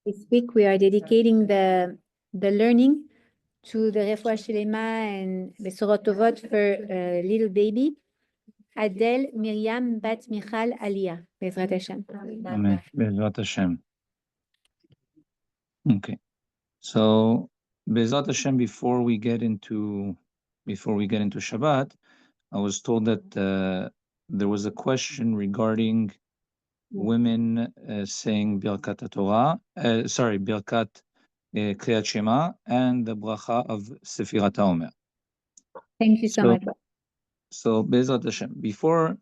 This week we are dedicating the learning to the Refuah Shelema and the Sorot Tovot for little baby Adele Miriam Bat Michal Aliyah. Bezrat Hashem. Amen. Bezrat Hashem. Okay. So Bezrat Hashem, before we get into Shabbat, I was told that there was a question regarding women saying Birkat Torah, Birkat Kriyat Shema, and the bracha of Sefirat HaOmer. Thank you so much. So Bezrat Hashem, before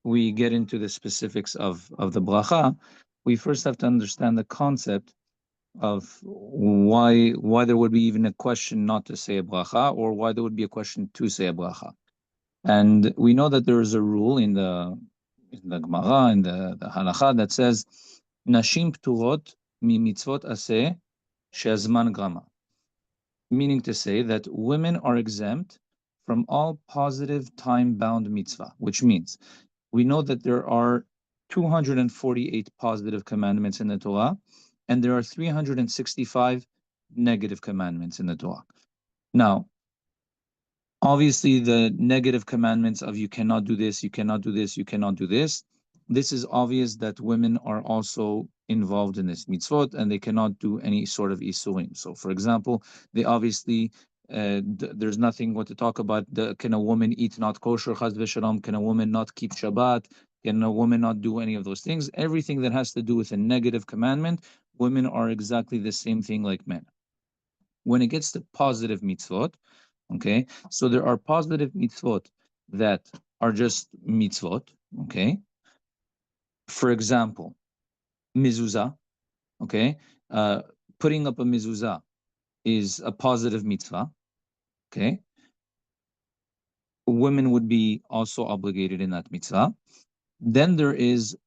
we get into the specifics of the bracha, we first have to understand the concept of why there would be even a question not to say a bracha, or why there would be a question to say a bracha. And we know that there is a rule in the Gemara, in the Halacha, that says, Nashim pturot mi mitzvot aseh she'azman grama. Meaning to say that women are exempt from all positive time-bound mitzvah, which means we know that there are 248 positive commandments in the Torah, and there are 365 negative commandments in the Torah. Now, obviously, the negative commandments of you cannot do this, you cannot do this, you cannot do this, this is obvious that women are also involved in this mitzvot, and they cannot do any sort of isurim. So, for example, they obviously, there's nothing what to talk about. Can a woman eat not kosher, chas v'shalom? Can a woman not keep Shabbat? Can a woman not do any of those things? Everything that has to do with a negative commandment, women are exactly the same thing like men. When it gets to positive mitzvot, okay, so there are positive mitzvot that are just mitzvot, okay. For example, mezuzah, okay, putting up a mezuzah is a positive mitzvah, okay. Women would be also obligated in that mitzvah. Then there is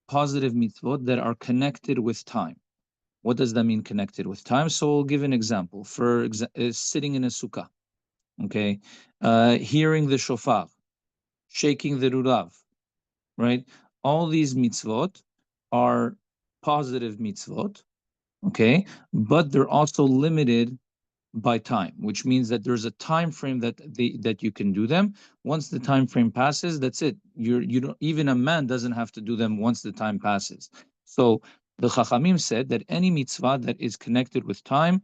positive mitzvot that are connected with time. What does that mean, connected with time? So we'll give an example. For sitting in a sukkah, okay, hearing the shofar, shaking the lulav, right? All these mitzvot are positive mitzvot, okay, but they're also limited by time, which means that there's a time frame that you can do them. Once the time frame passes, that's it. You don't, even a man doesn't have to do them once the time passes. So the Chachamim said that any mitzvah that is connected with time,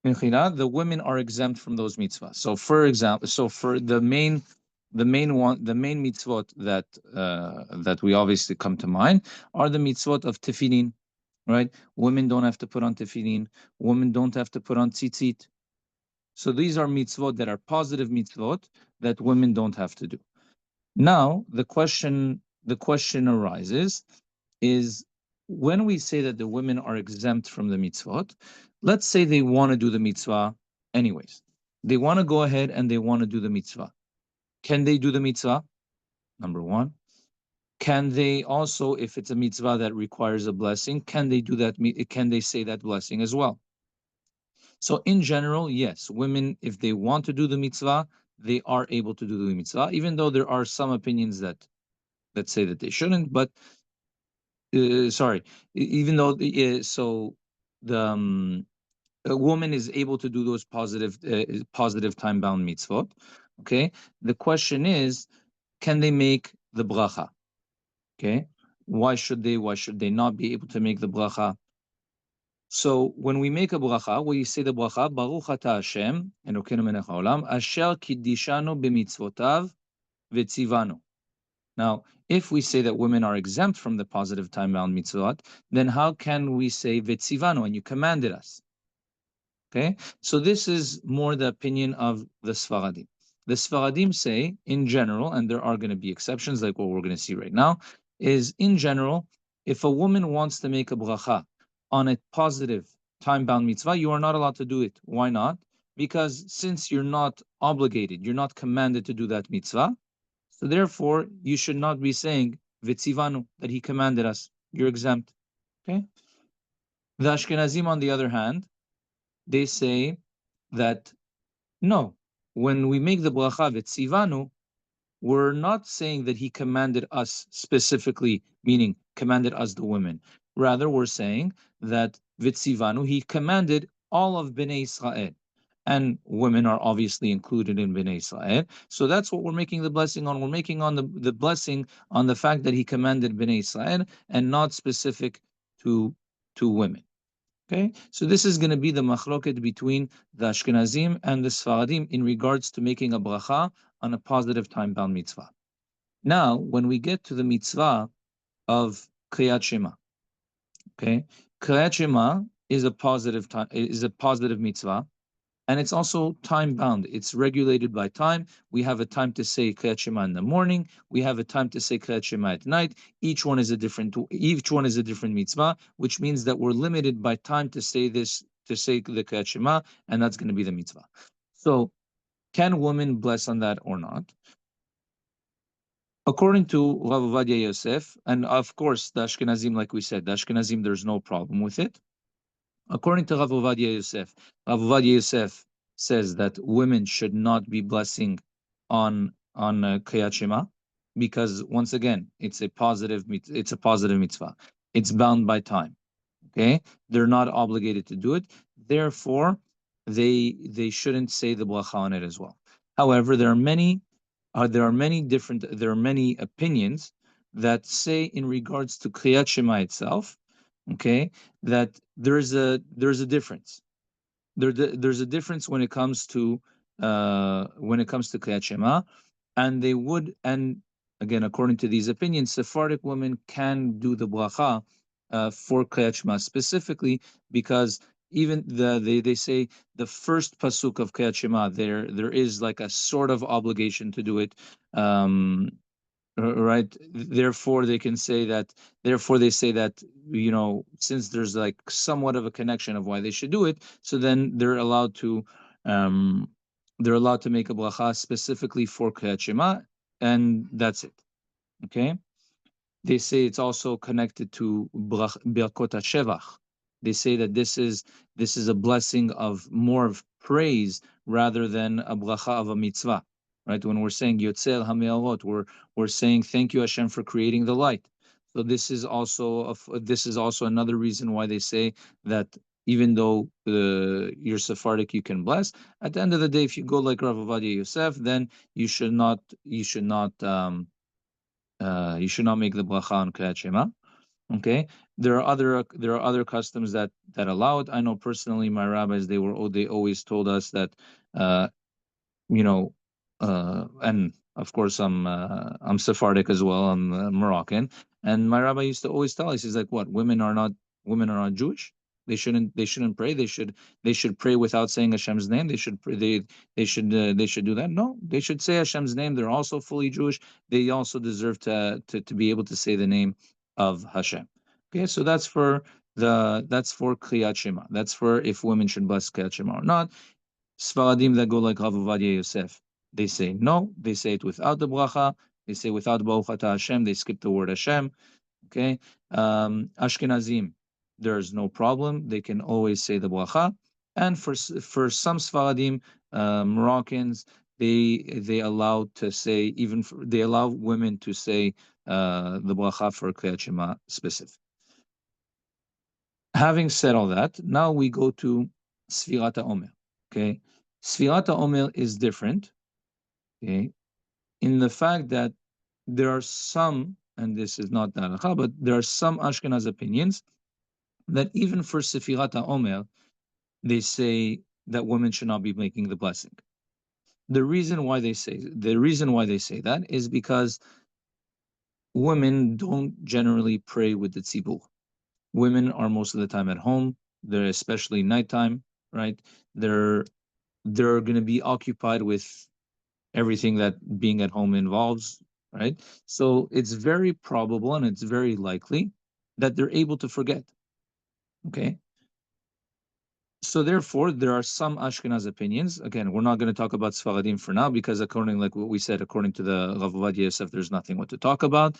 the women are exempt from those mitzvahs. So, for example, for the main mitzvot that we obviously come to mind are the mitzvot of tefillin, right? Women don't have to put on tefillin. Women don't have to put on tzitzit. So these are mitzvot that are positive mitzvot that women don't have to do. Now the question arises is, when we say that the women are exempt from the mitzvot, let's say they want to do the mitzvah anyways. They want to go ahead and they want to do the mitzvah. Can they do the mitzvah? Number one. Can they also, if it's a mitzvah that requires a blessing, can they do that? Can they say that blessing as well? So in general, yes, women, if they want to do the mitzvah, they are able to do the mitzvah, even though there are some opinions that say that they shouldn't. But even though a woman is able to do those positive time-bound mitzvot. Okay, the question is, can they make the bracha? Okay, why should they not be able to make the bracha? So when we make a bracha, we say the bracha, Baruch Ata Hashem, Elokeinu melech haolam, asher kiddishanu b'mitzvotav v'tzivanu. Now, if we say that women are exempt from the positive time-bound mitzvot, then how can we say v'tzivanu, and you commanded us? Okay, so this is more the opinion of the Sfaradim. The Sfaradim say, in general, and there are going to be exceptions like what we're going to see right now, is in general, if a woman wants to make a bracha on a positive time-bound mitzvah, you are not allowed to do it. Why not? Because since you're not obligated, you're not commanded to do that mitzvah, so therefore you should not be saying v'tzivanu, that he commanded us. You're exempt. Okay. The Ashkenazim, on the other hand, they say that no, when we make the bracha v'tzivanu, we're not saying that he commanded us specifically, meaning commanded us the women. Rather, we're saying that Vitzivanu, he commanded all of Bnei Israel. And women are obviously included in Bnei Israel. So that's what we're making the blessing on. We're making on the blessing on the fact that he commanded Bnei Israel and not specific to women. Okay, so this is going to be the machloket between the Ashkenazim and the Sfaradim in regards to making a bracha on a positive time-bound mitzvah. Now, when we get to the mitzvah of Kriyat Shema, okay, Kriyat Shema is a positive mitzvah, and it's also time-bound. It's regulated by time. We have a time to say Kriyat Shema in the morning. We have a time to say Kriyat Shema at night. Each one is a different mitzvah, which means that we're limited by time to say the Kriyat Shema, and that's going to be the mitzvah. So, can women bless on that or not? According to Rav Ovadia Yosef, and of course the Ashkenazim, like we said, the Ashkenazim, there's no problem with it. According to Rav Ovadia Yosef says that women should not be blessing on Kriyat Shema because once again it's a positive mitzvah. It's bound by time. Okay, they're not obligated to do it. Therefore, they shouldn't say the bracha on it as well. However, there are many opinions that say in regards to Kriyat Shema itself, okay, that there's a difference. There's a difference when it comes to Kriyat Shema, and again, according to these opinions, Sephardic women can do the bracha for Kriyat Shema specifically because even they say the first pasuk of Kriyat Shema there is like a sort of obligation to do it. Right, therefore they say that since there's like somewhat of a connection of why they should do it, so then they're allowed to make a bracha specifically for Kriyat Shema, and that's it. Okay, they say it's also connected to Birkot HaShevach. They say that this is a blessing of more of praise rather than a bracha of a mitzvah. Right? When we're saying Yotzel HaMe'orot, we're saying thank you Hashem for creating the light. So this is also another reason why they say that even though you're Sephardic, you can bless. At the end of the day, if you go like Rav Ovadia Yosef, then you should not make the bracha on Kriyat Shema. Okay, there are other customs that allow it. I know personally, my rabbis they always told us that and of course I'm Sephardic as well. I'm Moroccan, and my rabbi used to always tell us, he's like, "What, women are not Jewish? They shouldn't pray. They should pray without saying Hashem's name. They should they should do that. No, they should say Hashem's name. They're also fully Jewish. They also deserve to be able to say the name of Hashem." Okay, so that's for Kriyat Shema. That's for if women should bless Kriyat Shema or not. Sfaradim that go like Rav Ovadia Yosef, they say no. They say it without the bracha. They say without Baruch Atah Hashem. They skip the word Hashem. Okay, Ashkenazim, there's no problem. They can always say the bracha. And for some Sfaradim, Moroccans, they allow women to say the bracha for Kriyat Shema specific. Having said all that, now we go to Sfirat HaOmer. Okay, Sfirat HaOmer is different. Okay, in the fact that there are some, and this is not the halakha, but there are some Ashkenaz opinions that even for Sfirat HaOmer, they say that women should not be making the blessing. The reason why they say that is because women don't generally pray with the tzibur. Women are most of the time at home. They're especially nighttime, right? They're going to be occupied with everything that being at home involves, right? So it's very probable and it's very likely that they're able to forget. Okay. So therefore, there are some Ashkenaz opinions. Again, we're not going to talk about Sfaradim for now because according to the Rav Ovadia Yosef, there's nothing what to talk about.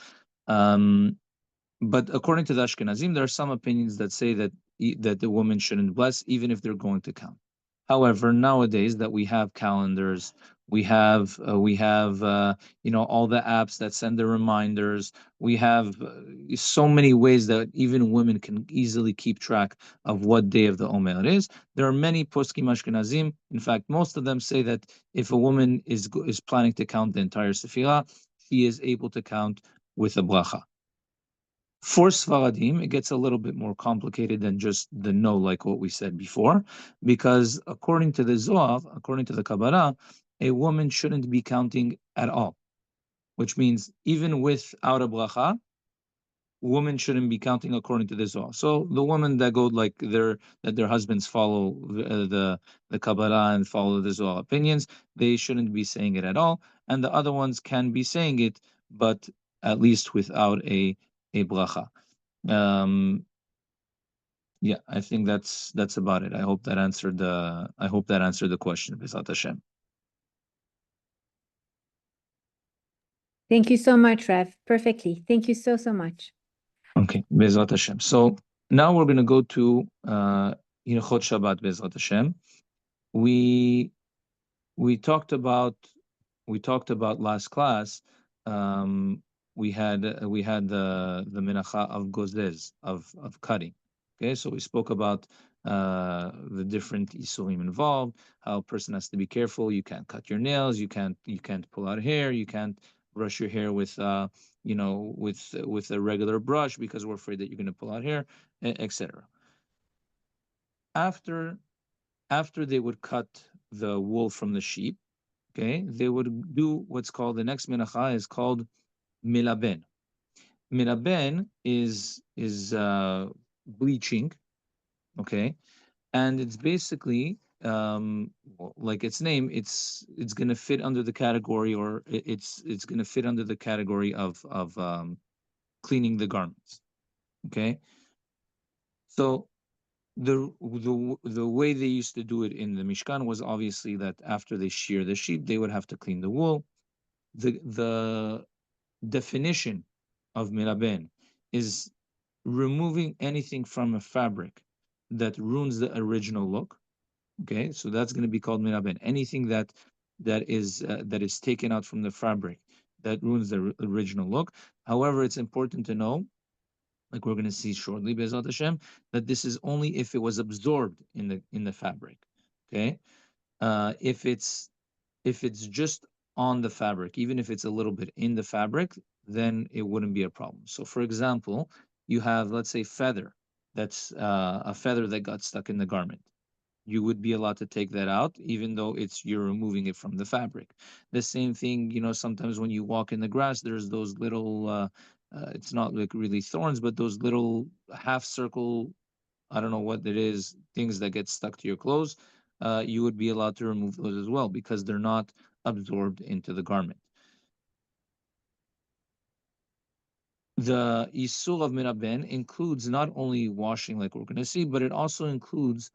But according to the Ashkenazim, there are some opinions that say that the woman shouldn't bless even if they're going to count. However, nowadays that we have calendars, we have all the apps that send the reminders. We have so many ways that even women can easily keep track of what day of the Omer it is. There are many poskim Ashkenazim. In fact, most of them say that if a woman is planning to count the entire Sefirah, she is able to count with a bracha. For Sfaradim, it gets a little bit more complicated than just the no, like what we said before, because according to the Zohar, according to the Kabbalah, a woman shouldn't be counting at all, which means even without a bracha, women shouldn't be counting according to the Zohar. So the women that go like their husbands follow the Kabbalah and follow the Zohar opinions, they shouldn't be saying it at all, and the other ones can be saying it, but at least without a bracha. Um, yeah, I think that's about it. I hope that answered the question, B'ezrat Hashem. Thank you so much, Rav. Perfectly. Thank you so, so much. Okay, B'ezrat Hashem. So now we're going to go to Hilchot Shabbat, B'ezrat Hashem. We talked about last class. Um, we had the minacha of gozez, of cutting. Okay, so we spoke about the different isurim involved, how a person has to be careful. You can't cut your nails, you can't pull out hair, you can't brush your hair with with a regular brush because we're afraid that you're going to pull out hair, etc. After after they would cut the wool from the sheep, okay, they would do what's called, the next minacha is called milaben. Milaben is bleaching, okay, and it's basically like its name, it's going to fit under the category, or it's going to fit under the category of cleaning the garments, okay. So the way they used to do it in the Mishkan was obviously that after they shear the sheep, they would have to clean the wool. The definition of miraben is removing anything from a fabric that ruins the original look. Okay, so that's going to be called miraben. Anything that is taken out from the fabric that ruins the original look. However, it's important to know, like we're going to see shortly, Be'ezrat Hashem, that this is only if it was absorbed in the fabric. Okay, if it's just on the fabric, even if it's a little bit in the fabric, then it wouldn't be a problem. So, for example, you have, let's say, feather. That's a feather that got stuck in the garment. You would be allowed to take that out, even though you're removing it from the fabric. The same thing, sometimes when you walk in the grass, there's those little, it's not like really thorns, but those little half circle, I don't know what it is, things that get stuck to your clothes. You would be allowed to remove those as well because they're not absorbed into the garment. The Isul of Miraben includes not only washing, like we're going to see, but it also includes,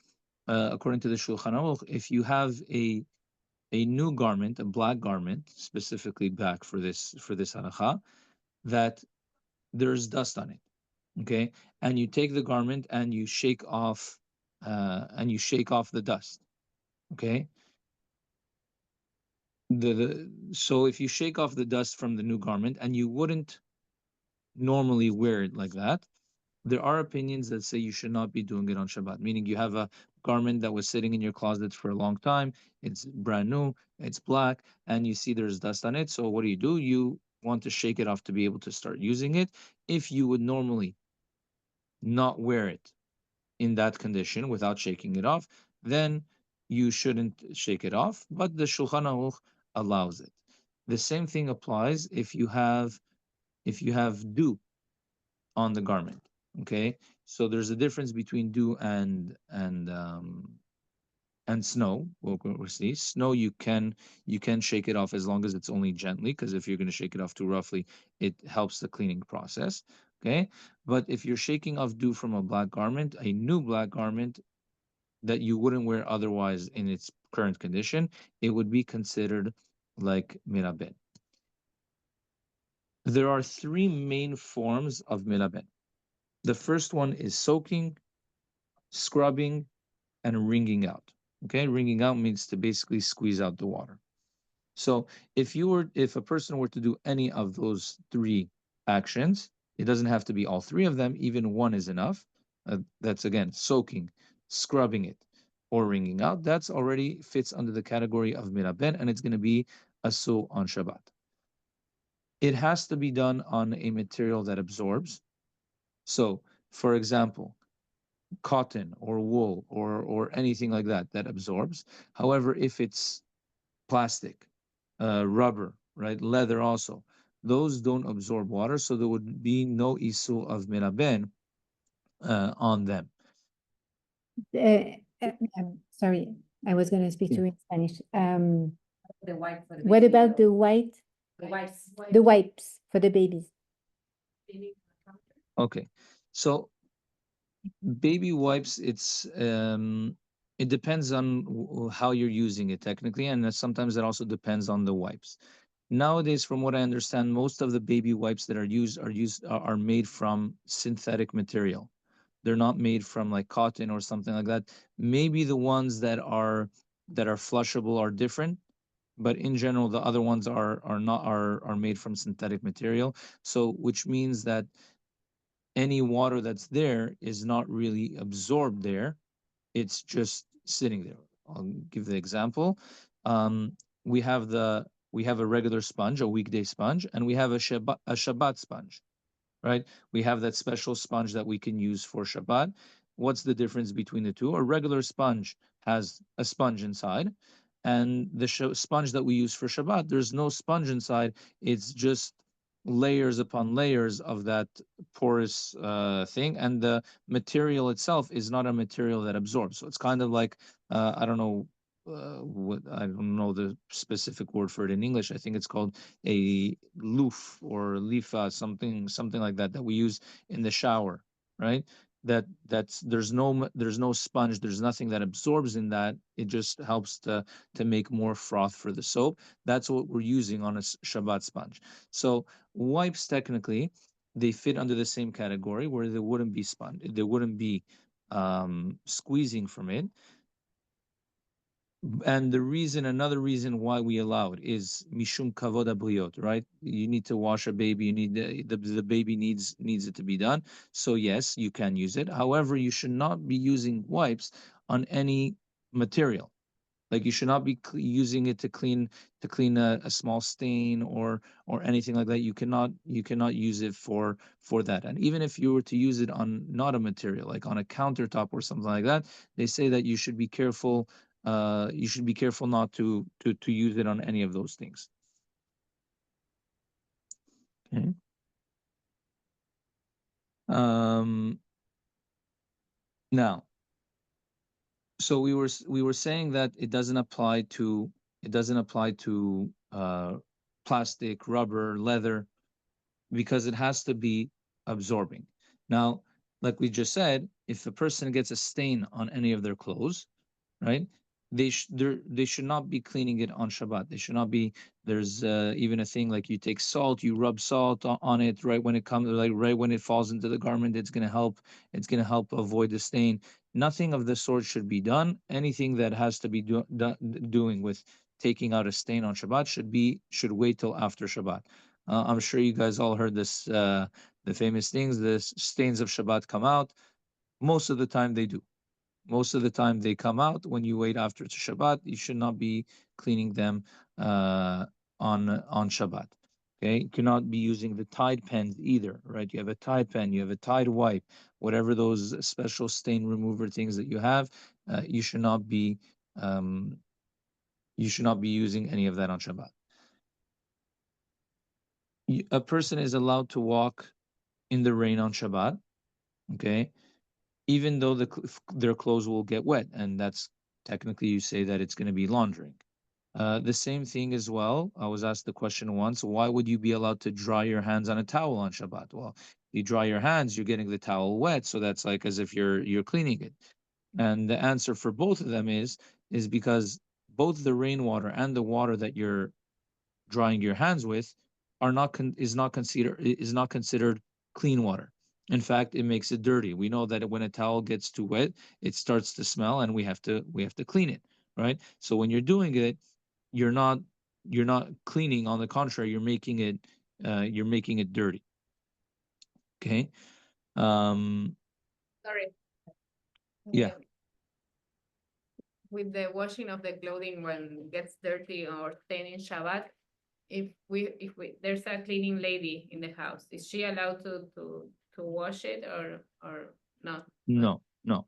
according to the Shulchan Aruch, if you have a new garment, a black garment, specifically black for this halacha, that there's dust on it, okay, and you take the garment and you shake off the dust, okay. So if you shake off the dust from the new garment, and you wouldn't normally wear it like that, there are opinions that say you should not be doing it on Shabbat, meaning you have a garment that was sitting in your closet for a long time, it's brand new, it's black, and you see there's dust on it. So what do? You want to shake it off to be able to start using it. If you would normally not wear it in that condition without shaking it off, then you shouldn't shake it off, but the Shulchan Aruch allows it. The same thing applies if you have dew on the garment. Okay, so there's a difference between dew and snow. We'll see. Snow, you can shake it off as long as it's only gently, because if you're going to shake it off too roughly, it helps the cleaning process. Okay, but if you're shaking off dew from a black garment, a new black garment that you wouldn't wear otherwise in its current condition, it would be considered like miraben. There are three main forms of miraben. The first one is soaking, scrubbing, and wringing out. Okay, wringing out means to basically squeeze out the water. So if a person were to do any of those three actions, it doesn't have to be all three of them, even one is enough. That's again soaking, scrubbing it, or wringing out. That's already fits under the category of miraben, and it's going to be asu on Shabbat. It has to be done on a material that absorbs. So, for example, cotton or wool or anything like that that absorbs. However, if it's plastic, rubber, right, leather also, those don't absorb water, so there would be no isu of miraben on them. Uh, I'm sorry, I was going to speak to you in Spanish. What about the wipes for the babies? Okay, so baby wipes, it depends on how you're using it technically, and sometimes it also depends on the wipes. Nowadays, from what I understand, most of the baby wipes that are made from synthetic material. They're not made from like cotton or something like that. Maybe the ones that are flushable are different, but in general, the other ones are made from synthetic material. So, which means that any water that's there is not really absorbed there. It's just sitting there. I'll give the example. Um, we have a regular sponge, a weekday sponge, and we have a Shabbat sponge, right? We have that special sponge that we can use for Shabbat. What's the difference between the two? A regular sponge has a sponge inside, and the sponge that we use for Shabbat, there's no sponge inside. It's just layers upon layers of that porous thing, and the material itself is not a material that absorbs. So it's kind of like I don't know what I don't know the specific word for it in English. I think it's called a loof or lifa, something like that we use in the shower, right? That's there's no sponge, there's nothing that absorbs in that. It just helps to make more froth for the soap. That's what we're using on a Shabbat sponge. So wipes technically they fit under the same category where there wouldn't be squeezing from it. And another reason why we allow it is mishum kavod abriot, right? You need to wash a baby. You need the baby needs it to be done. So yes, you can use it. However, you should not be using wipes on any material. Like you should not be using it to clean a small stain or anything like that. You cannot use it for that. And even if you were to use it on not a material, like on a countertop or something like that, they say that you should be careful. You should be careful not to use it on any of those things. Okay. Um, Now, so we were saying that it doesn't apply to plastic, rubber, leather, because it has to be absorbing. Now, like we just said, if a person gets a stain on any of their clothes, right? They should not be cleaning it on Shabbat. They should not be. There's even a thing like you take salt, you rub salt on it right when it comes, like right when it falls into the garment. It's gonna help. It's gonna help avoid the stain. Nothing of the sort should be done. Anything that has to be doing with taking out a stain on Shabbat should wait till after Shabbat. I'm sure you guys all heard this, the famous things. The stains of Shabbat come out. Most of the time they do. Most of the time they come out when you wait after it's Shabbat. You should not be cleaning them on Shabbat. Okay, you cannot be using the Tide pens either, right? You have a Tide pen, you have a Tide wipe, whatever those special stain remover things that you have. You should not be um, using any of that on Shabbat. A person is allowed to walk in the rain on Shabbat. Okay, even though their clothes will get wet, and that's technically you say that it's going to be laundering. The same thing as well. I was asked the question once: why would you be allowed to dry your hands on a towel on Shabbat? Well, you dry your hands, you're getting the towel wet, so that's like as if you're cleaning it. And the answer for both of them is because both the rainwater and the water that you're drying your hands with is not considered clean water. In fact, it makes it dirty. We know that when a towel gets too wet, it starts to smell, and we have to clean it, right? So when you're doing it, you're not you're not cleaning. On the contrary, you're making it dirty. Okay. Um. Sorry. Yeah. Um, with the washing of the clothing when it gets dirty or stained in Shabbat, if we there's a cleaning lady in the house, is she allowed to wash it or not? No. No.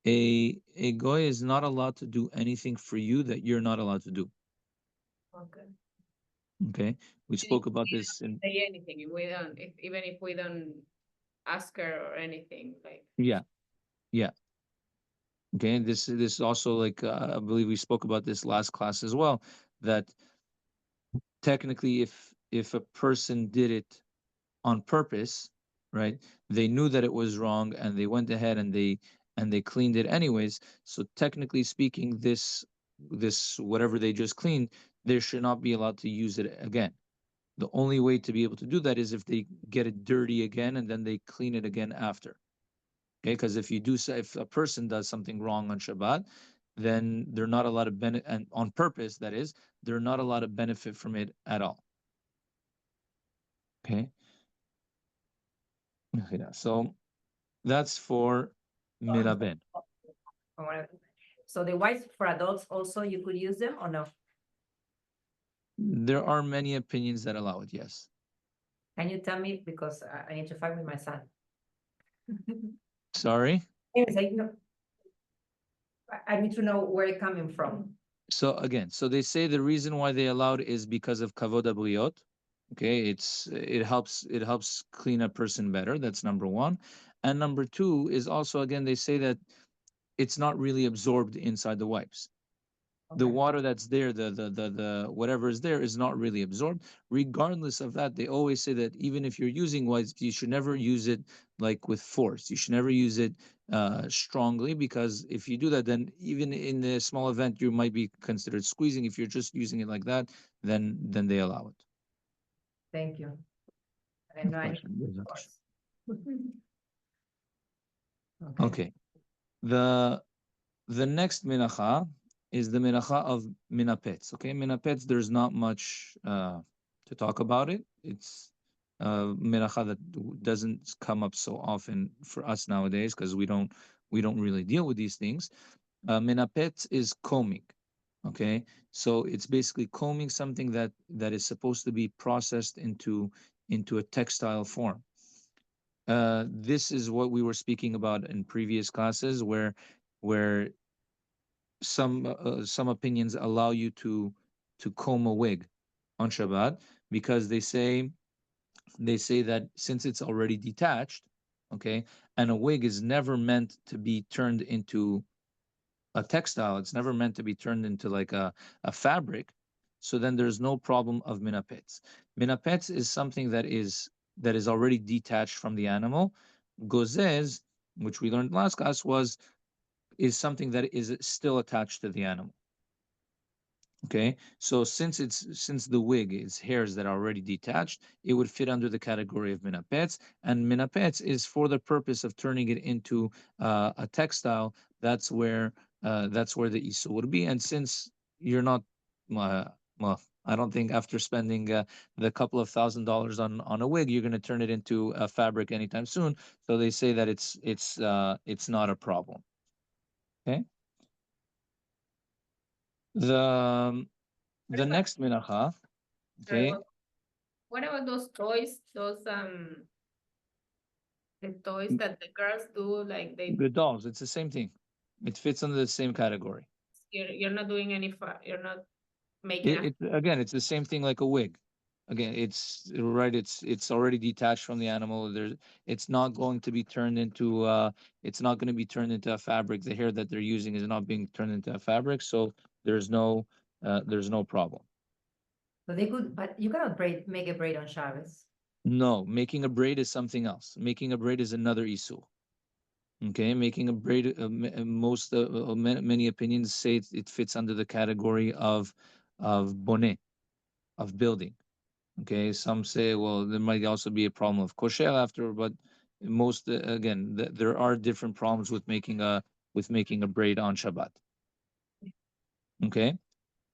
A goy is not allowed to do anything for you that you're not allowed to do. Okay. Okay. We Even if spoke about we this in. don't say anything, if we don't, even if we don't ask her or anything, like Yeah. Yeah. Okay. This is also like I believe we spoke about this last class as well. That technically, if a person did it on purpose, right? They knew that it was wrong and they went ahead and they cleaned it anyways. So technically speaking, this whatever they just cleaned, they should not be allowed to use it again. The only way to be able to do that is if they get it dirty again and then they clean it again after. Okay, because if a person does something wrong on Shabbat, then they're not allowed to benefit, and on purpose, that is, they're not allowed to benefit from it at all. Okay. So that's for Miraben. So the wipes for adults also, you could use them or no? There are many opinions that allow it, yes. Can you tell me, because I need to fight with my son. Sorry. Anyways, I need to know where it's coming from. So again, so they say the reason why they allowed is because of kavod abriot. Okay, it helps clean a person better. That's number one. And number two is also, again, they say that it's not really absorbed inside the wipes. The Okay. water that's there, the whatever is there is not really absorbed. Regardless of that, they always say that even if you're using wipes, you should never use it like with force. You should never use it strongly, because if you do that, then even in a small event, you might be considered squeezing. If you're just using it like that, then they allow it. Thank you. I didn't know I need Question. There's that issue. Okay. Okay. The next minacha is the minacha of minapetz. Okay, minapetz, there's not much to talk about it. It's minacha that doesn't come up so often for us nowadays because we don't really deal with these things. Minapetz is combing. Okay, so it's basically combing something that is supposed to be processed into a textile form. This is what we were speaking about in previous classes, where some opinions allow you to comb a wig on Shabbat, because they say that since it's already detached, okay, and a wig is never meant to be turned into a textile, it's never meant to be turned into like a fabric, so then there's no problem of minapetz. Minapetz is something that is already detached from the animal. Gozez, which we learned last class, is something that is still attached to the animal. Okay, so since the wig is hairs that are already detached, it would fit under the category of minapets, and minapets is for the purpose of turning it into a textile. That's where the issue would be. And since you're not, well, I don't think after spending the couple of $1,000s on a wig, you're going to turn it into a fabric anytime soon. So they say that it's not a problem. Okay. The what the about, next minacha, sorry, okay, what about those toys? Those the toys that the girls do, like the dolls, it's the same thing. It fits under the same category. you're not doing any you're not making It again, it's the same thing like a wig. Again, it's right. It's already detached from the animal. It's not going to be turned into. It's not going to be turned into a fabric. The hair that they're using is not being turned into a fabric. So there's no problem. So they could, but you cannot make a braid on Shabbos. No, making a braid is something else. Making a braid is another issue. Okay, making a braid, many opinions say it fits under the category of bonnet, of building. Okay, some say, well, there might also be a problem of kosher after, but most again, there are different problems with making a braid on Shabbat. Okay.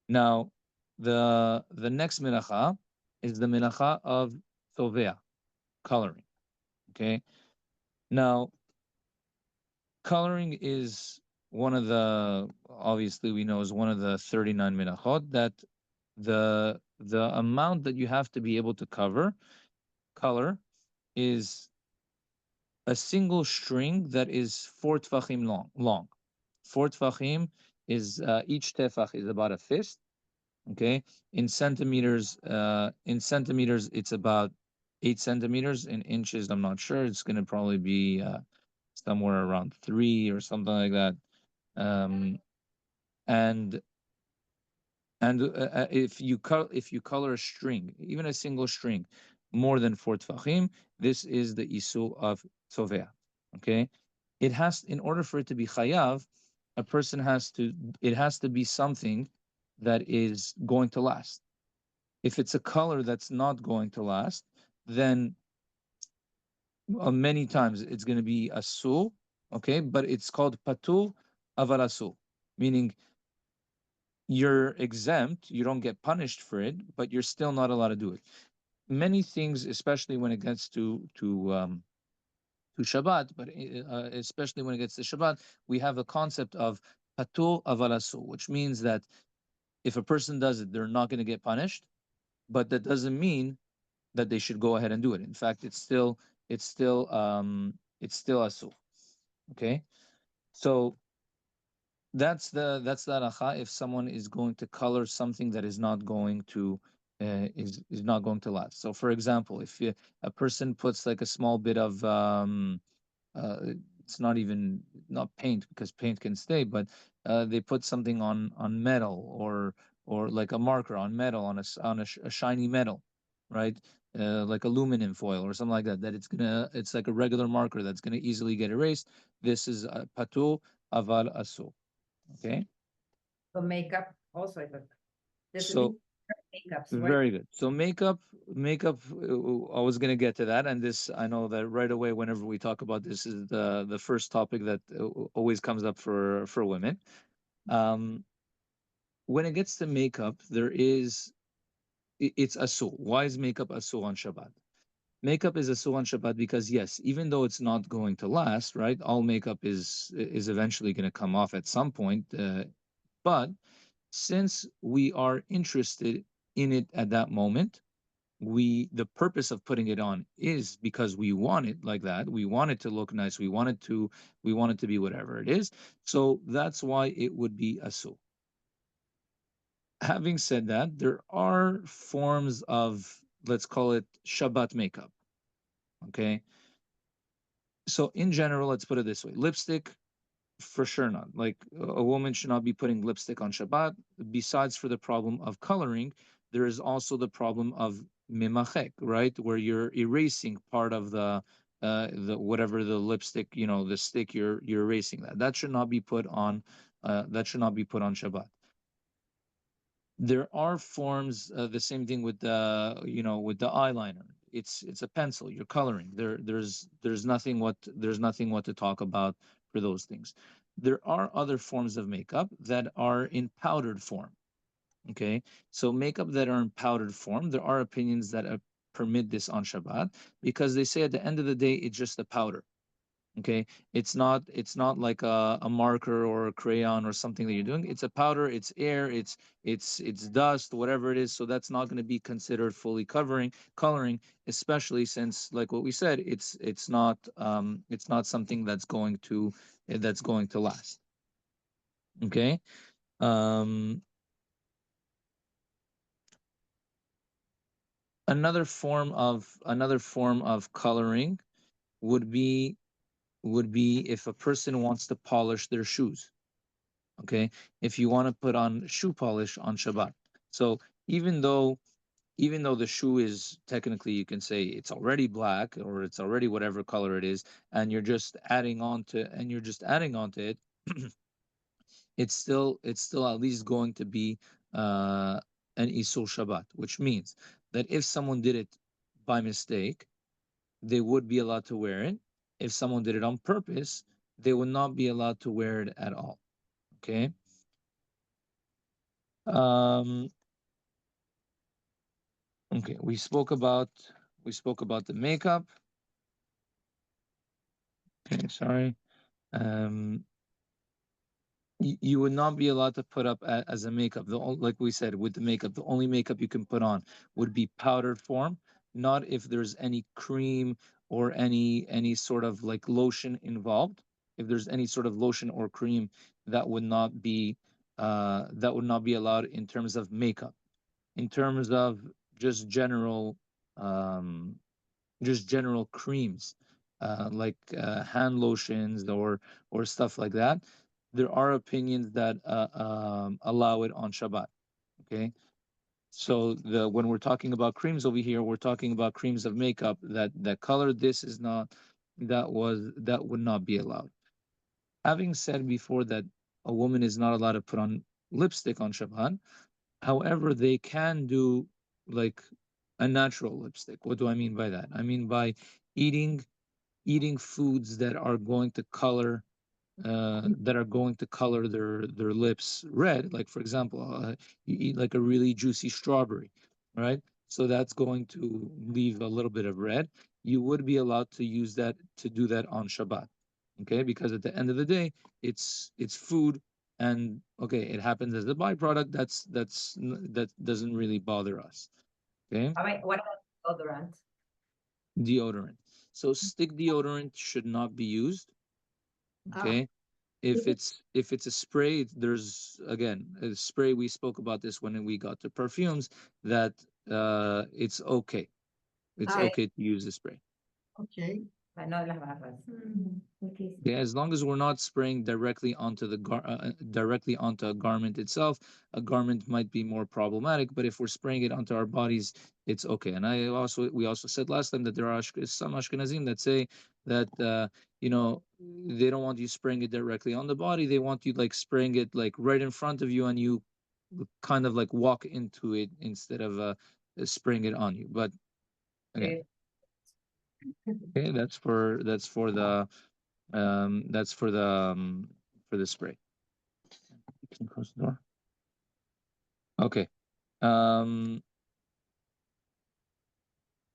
Now, the next minacha is the minacha of tovea, coloring. Okay. Now, coloring is one of the, obviously we know, is one of the 39 minachot, that the amount that you have to be able to color is a single string that is 4 tefachim long. 4 tefachim is each tefach is about a fist. Okay, in centimeters, it's about 8 centimeters. In inches, I'm not sure. It's going to probably be somewhere around 3 or something like that. Um, and if you color a string, even a single string, more than 4 tefachim, this is the isu of tovea. Okay, it has, in order for it to be chayav, a person has to, it has to be something that is going to last. If it's a color that's not going to last, then many times it's going to be asul. Okay, but it's called patul aval asul, meaning you're exempt, you don't get punished for it, but you're still not allowed to do it. Many things, especially when it gets to Shabbat, but especially when it gets to Shabbat, we have a concept of patur avalasu, which means that if a person does it, they're not going to get punished, but that doesn't mean that they should go ahead and do it. In fact, it's still asu. Okay, so that's the halacha if someone is going to color something that is not going to is not going to last. So, for example, if a person puts like a small bit of it's not paint, because paint can stay, but they put something on metal, or like a marker on metal, on a shiny metal, right? Like aluminum foil or something like that. It's like a regular marker that's gonna easily get erased. This is patur aval asu. Okay. So makeup also, there's a So makeups, right? very good. So makeup. I was gonna get to that, and this, I know that right away. Whenever we talk about this, is the first topic that always comes up for women. Um, when it gets to makeup, it's asul. Why is makeup asul on Shabbat? Makeup is asul on Shabbat because, yes, even though it's not going to last, right? All makeup is eventually going to come off at some point, but since we are interested in it at that moment, the purpose of putting it on is because we want it like that. We want it to look nice. We want it to be whatever it is. So that's why it would be asul. Having said that, there are forms of, let's call it Shabbat makeup. Okay. So in general, let's put it this way: lipstick, for sure not. Like, a woman should not be putting lipstick on Shabbat. Besides for the problem of coloring, there is also the problem of mimachek, right? Where you're erasing part of the whatever the lipstick, the stick, you're erasing that. That should not be put on. That should not be put on Shabbat. There are forms, the same thing with the eyeliner. It's a pencil, you're coloring. There's nothing what to talk about for those things. There are other forms of makeup that are in powdered form. Okay, so makeup that are in powdered form, there are opinions that permit this on Shabbat, because they say at the end of the day it's just a powder. Okay, it's not like a marker or a crayon or something that you're doing. It's a powder, it's air, it's dust, whatever it is. So that's not going to be considered fully coloring, especially since, like what we said, it's not something that's going to last. Okay. um another form of coloring would be if a person wants to polish their shoes. Okay, if you want to put on shoe polish on Shabbat. So even though the shoe is technically, you can say it's already black, or it's already whatever color it is, and you're just adding onto it, it's still at least going to be an Isur Shabbat, which means that if someone did it by mistake, they would be allowed to wear it. If someone did it on purpose, they would not be allowed to wear it at all. Okay. Um, okay, we spoke about the makeup. Okay, sorry. You would not be allowed to put up as a makeup. Like we said, with the makeup, the only makeup you can put on would be powdered form, not if there's any cream or any sort of like lotion involved. If there's any sort of lotion or cream, that would not be allowed in terms of makeup. In terms of just general um, creams, like hand lotions or stuff like that. There are opinions that allow it on Shabbat. Okay, so when we're talking about creams over here, we're talking about creams of makeup that color. This is not that would not be allowed. Having said before that a woman is not allowed to put on lipstick on Shabbat, however, they can do like a natural lipstick. What do I mean by that? I mean by eating foods that are going to color their lips red. Like for example, you eat like a really juicy strawberry, right? So that's going to leave a little bit of red. You would be allowed to use that to do that on Shabbat, okay? Because at the end of the day, it's food, and okay, it happens as a byproduct. That doesn't really bother us, okay? All right, what about deodorant? Deodorant. So stick deodorant should not be used, okay? If it's a spray, there's again a spray. We spoke about this when we got to perfumes, that it's okay. It's I okay to use the spray. okay. But not las barras. Okay. Okay, as long as we're not spraying directly onto directly onto a garment itself. A garment might be more problematic, but if we're spraying it onto our bodies, it's okay. And we also said last time that there are some Ashkenazim that say that they don't want you spraying it directly on the body. They want you like spraying it like right in front of you, and you kind of like walk into it instead of spraying it on you. But again, okay, that's for the spray. Can you close the door? Okay. Um,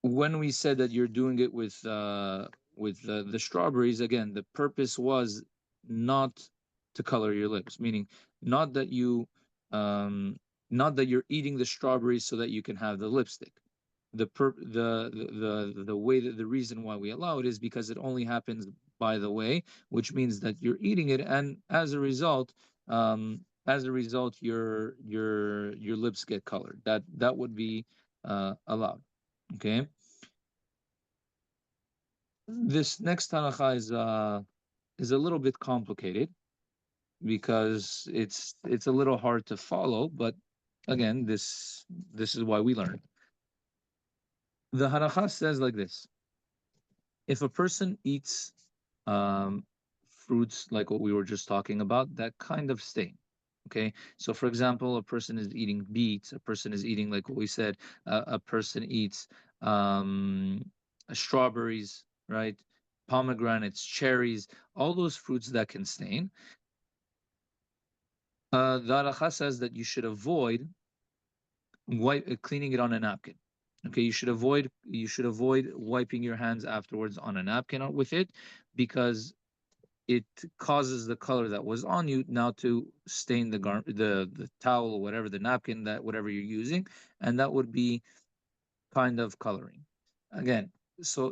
when we said that you're doing it with the strawberries, again, the purpose was not to color your lips, meaning not that you not that you're eating the strawberries so that you can have the lipstick. The way that the reason why we allow it is because it only happens by the way, which means that you're eating it, and as a result, your lips get colored. That would be allowed. Okay. This next halacha is a little bit complicated because it's a little hard to follow, but again, this is why we learn. The halacha says like this: if a person eats um, fruits like what we were just talking about, that kind of stain. Okay, so for example, a person is eating beets, a person is eating like what we said, a person eats um, strawberries, right? Pomegranates, cherries, all those fruits that can stain. The halacha says that you should avoid cleaning it on a napkin. Okay, you should avoid wiping your hands afterwards on a napkin with it, because it causes the color that was on you now to stain the towel or whatever, the napkin, that whatever you're using, and that would be kind of coloring. Again, so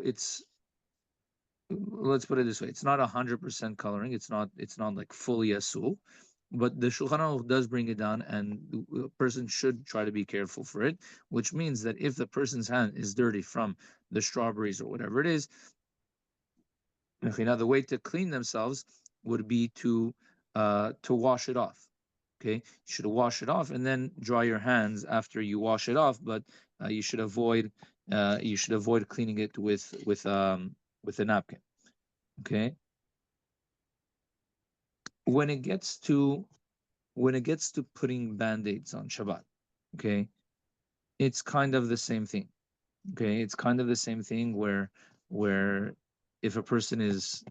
let's put it this way: it's not 100% coloring. It's not like fully asul, but the Shulchan Aruch does bring it down, and a person should try to be careful for it. Which means that if the person's hand is dirty from the strawberries or whatever it is, okay, now the way to clean themselves would be to wash it off. Okay, you should wash it off and then dry your hands after you wash it off. But you should avoid cleaning it with a napkin. Okay. When it gets to putting band-aids on Shabbat, okay, it's kind of the same thing. Okay, it's kind of the same thing where if a person is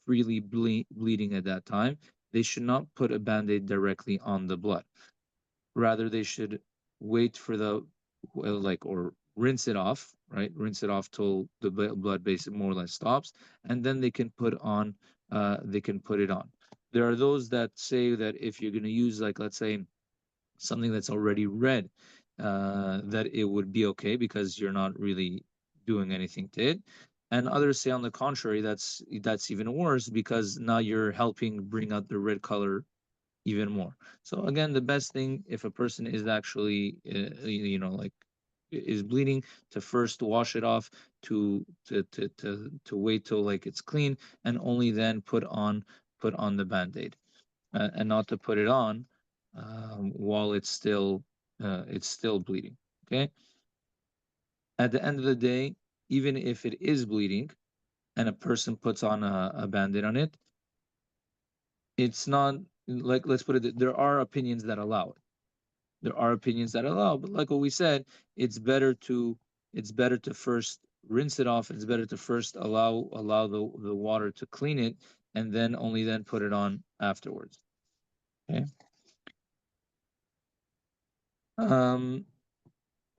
freely bleeding at that time, they should not put a band-aid directly on the blood. Rather, they should wait for the or rinse it off, right? Rinse it off till the blood base more or less stops, and then they can put on they can put it on. There are those that say that if you're going to use, like, let's say something that's already red, that it would be okay because you're not really doing anything to it. And others say on the contrary, that's even worse because now you're helping bring out the red color even more. So again, the best thing if a person is actually like is bleeding, to first wash it off, to wait till like it's clean, and only then put on the band-aid, and not to put it on while it's still bleeding. Okay. At the end of the day, even if it is bleeding and a person puts on a band-aid on it, it's not like, let's put it, there are opinions that allow it. There are opinions that allow, but like what we said, it's better to first rinse it off. It's better to first allow the water to clean it, and then only then put it on afterwards. Okay.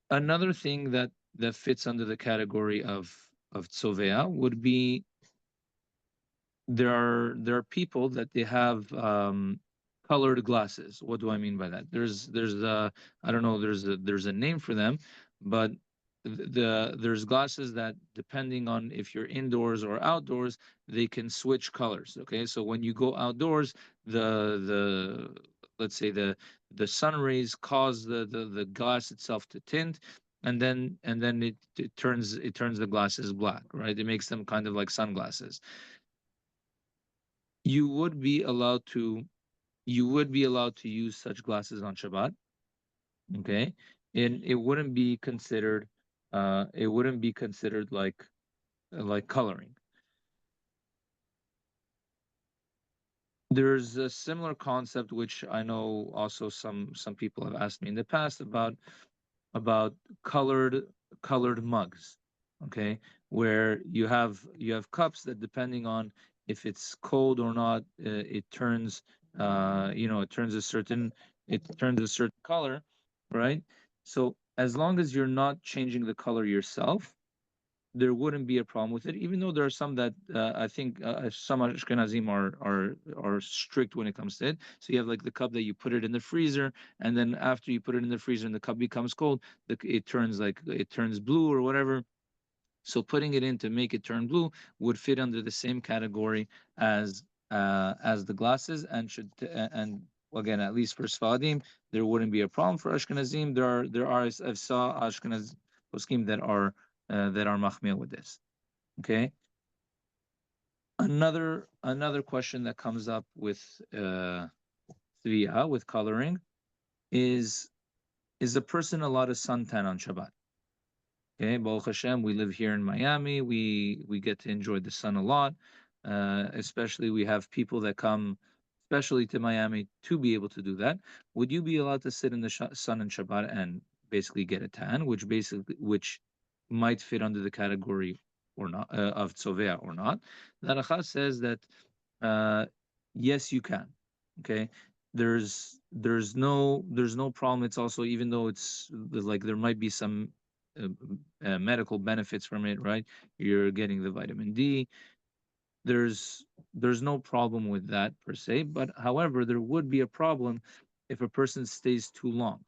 Another thing that fits under the category of tzovea would be, there are people that they have colored glasses. What do I mean by that? There's I don't know, there's a name for them, but there's glasses that, depending on if you're indoors or outdoors, they can switch colors. Okay, so when you go outdoors, the let's say the sun rays cause the glass itself to tint, and then it turns the glasses black, right? It makes them kind of like sunglasses. You would be allowed to use such glasses on Shabbat. Okay, and it wouldn't be considered like coloring. There's a similar concept which I know also some people have asked me in the past about colored mugs. Okay, where you have cups that, depending on if it's cold or not, it turns a certain color, right? So as long as you're not changing the color yourself, there wouldn't be a problem with it, even though there are some that I think some Ashkenazim are strict when it comes to it. So you have like the cup that you put it in the freezer, and then after you put it in the freezer and the cup becomes cold, it turns blue or whatever. So putting it in to make it turn blue would fit under the same category as the glasses, and again, at least for Sfadim, there wouldn't be a problem. For Ashkenazim, there are I saw Ashkenaz poskim that are machmir with this. Okay. Another question that comes up with with coloring is a person allowed to suntan on Shabbat? Okay, Baruch Hashem, we live here in Miami. We get to enjoy the sun a lot. Especially, we have people that come, especially to Miami, to be able to do that. Would you be allowed to sit in the sun in Shabbat and basically get a tan, which might fit under the category or not of tzovea or not? The Halacha says that yes, you can. Okay, there's no problem. It's also, even though it's like there might be some uh, medical benefits from it, right? You're getting the vitamin D. There's no problem with that per se, but however, there would be a problem if a person stays too long.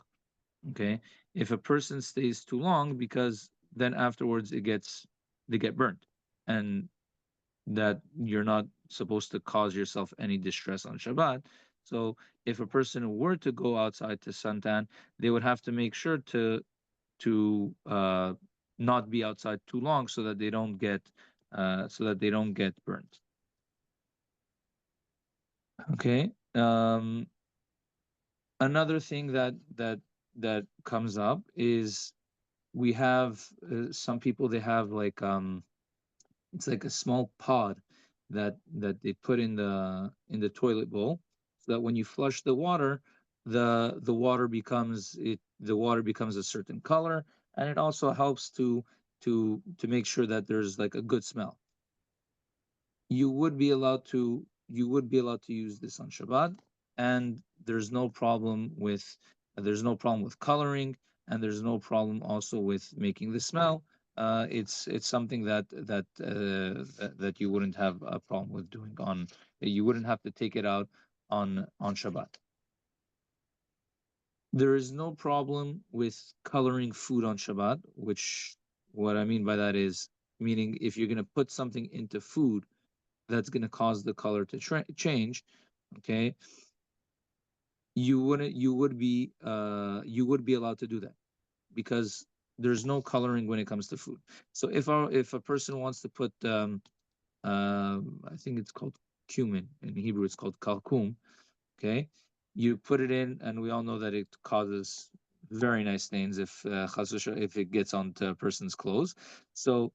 Okay, if a person stays too long, because then afterwards they get burnt, and that you're not supposed to cause yourself any distress on Shabbat. So if a person were to go outside to suntan, they would have to make sure to not be outside too long, so that they don't get burnt. Okay. Another thing that comes up is, we have some people, they have like it's like a small pod that they put in the toilet bowl, so that when you flush the water, the water becomes a certain color, and it also helps to make sure that there's like a good smell. you would be allowed to use this on Shabbat, and there's no problem with coloring, and there's no problem also with making the smell. It's something that you wouldn't have a problem with doing on. You wouldn't have to take it out on Shabbat. There is no problem with coloring food on Shabbat, which what I mean by that is, meaning if you're going to put something into food that's going to cause the color to change, okay, you would be allowed to do that, because there's no coloring when it comes to food. So if a person wants to put I think it's called cumin, in Hebrew it's called kalkum, okay, you put it in, and we all know that it causes very nice stains if if it gets onto a person's clothes. So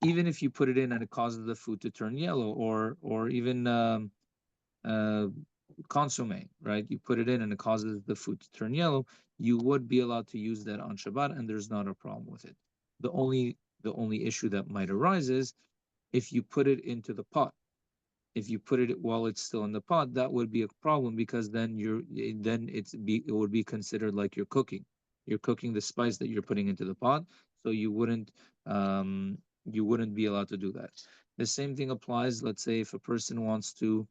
even if you put it in and it causes the food to turn yellow, or even uh, consomme, right? You put it in and it causes the food to turn yellow. You would be allowed to use that on Shabbat, and there's not a problem with it. The only issue that might arise is if you put it into the pot. If you put it while it's still in the pot, that would be a problem, because then it would be considered like you're cooking. You're cooking the spice that you're putting into the pot, so you wouldn't be allowed to do that. The same thing applies. Let's say if a person wants to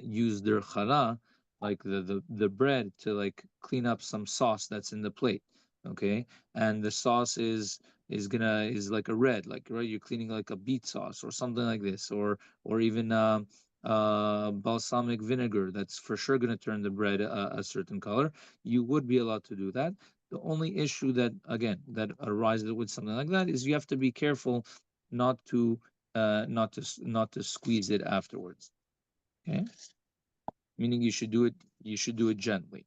use their challah, like the bread, to like clean up some sauce that's in the plate, okay, and the sauce is like a red, like, right, you're cleaning like a beet sauce or something like this, or even balsamic vinegar that's for sure going to turn the bread a certain color. You would be allowed to do that. The only issue that, again, that arises with something like that is you have to be careful not to squeeze it afterwards. Okay, meaning you should do it gently.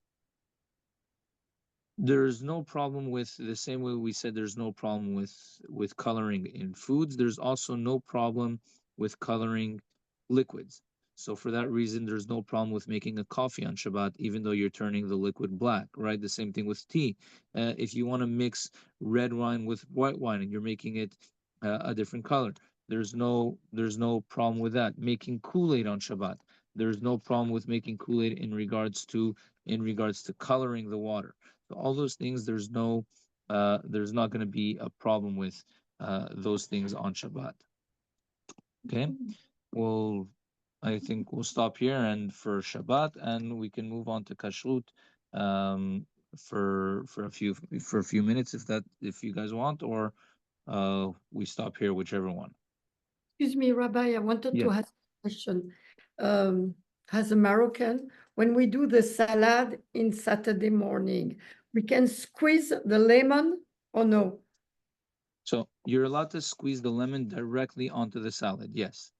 There's no problem with, the same way we said there's no problem with coloring in foods, there's also no problem with coloring liquids. So for that reason, there's no problem with making a coffee on Shabbat, even though you're turning the liquid black, right? The same thing with tea. If you want to mix red wine with white wine and you're making it a different color, there's no problem with that. Making Kool-Aid on Shabbat, there's no problem with making Kool-Aid in regards to coloring the water. So all those things, there's not going to be a problem with those things on Shabbat. Okay, well, I think we'll stop here and for Shabbat, and we can move on to Kashrut for a few minutes, if you guys want, or we stop here, whichever one. Excuse me, Rabbi, I wanted Yeah. to ask a question. As a Moroccan, when we do the salad in Saturday morning, we can squeeze the lemon or no? So you're allowed to squeeze the lemon directly onto the salad. Yes.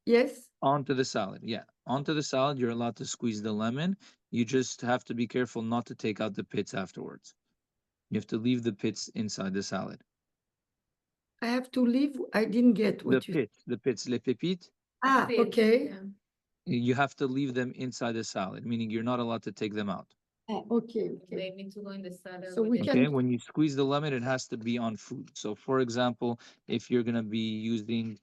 Yes, Onto the salad. Yeah. Onto the salad, you're allowed to squeeze the lemon. You just have to be careful not to take out the pits afterwards. You have to leave the pits inside the salad. I have to leave. I didn't get The what you. pits, les pépites, Ah, Seeds, okay. yeah. you have to leave them inside the salad, meaning you're not allowed to take them out. Ah, okay, okay. They need to go in the salad. So with we the- can- Okay, when you squeeze the lemon, it has to be on food. So for example, if you're gonna be using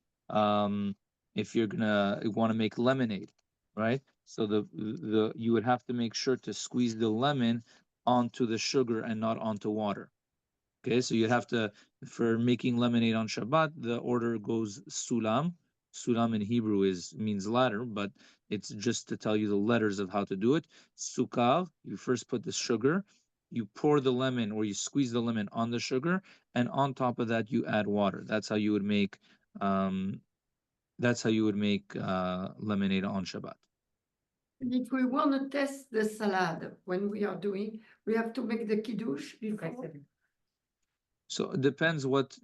if you're gonna want to make lemonade, right? So the you would have to make sure to squeeze the lemon onto the sugar and not onto water. Okay, so you have to, for making lemonade on Shabbat, the order goes sulam. Sulam in Hebrew means ladder, but it's just to tell you the letters of how to do it. Sukar, you first put the sugar, you pour the lemon, or you squeeze the lemon on the sugar, and on top of that you add water. That's how you would make lemonade on Shabbat. If we want to test the salad when we are doing, we have to make the kiddush before. So it depends what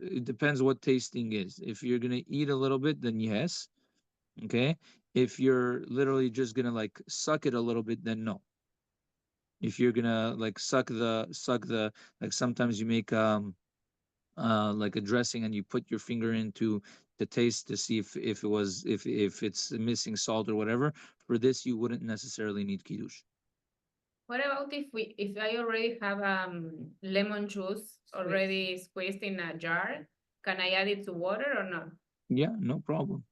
tasting is. If you're gonna eat a little bit, then yes. Okay. If you're literally just gonna like suck it a little bit, then no. If you're gonna like suck the like, sometimes you make like a dressing and you put your finger into the taste to see if it's missing salt or whatever. For this, you wouldn't necessarily need kiddush. What about if I already have lemon juice already squeezed in a jar? Can I add it to water or not? Yeah, no problem.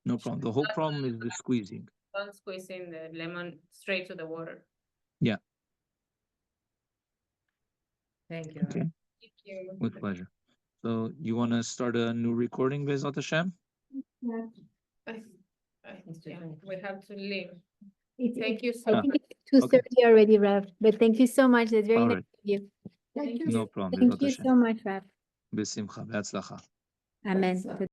No problem. The whole problem is the squeezing. Don't squeeze in the lemon straight to the water. Thank you. Okay, Thank you. with pleasure. So you want to start a new recording, Bezat Hashem? I- It's too yeah, late. we have to leave. It's- Thank you I so think much. it's 2:30 already, Rav, but thank you so much. That's very All nice right. of you. Thank you. No problem. Thank Bezat you Hashem. so much, Rav. Besimcha. Be'atzlacha. Amen. Thanks,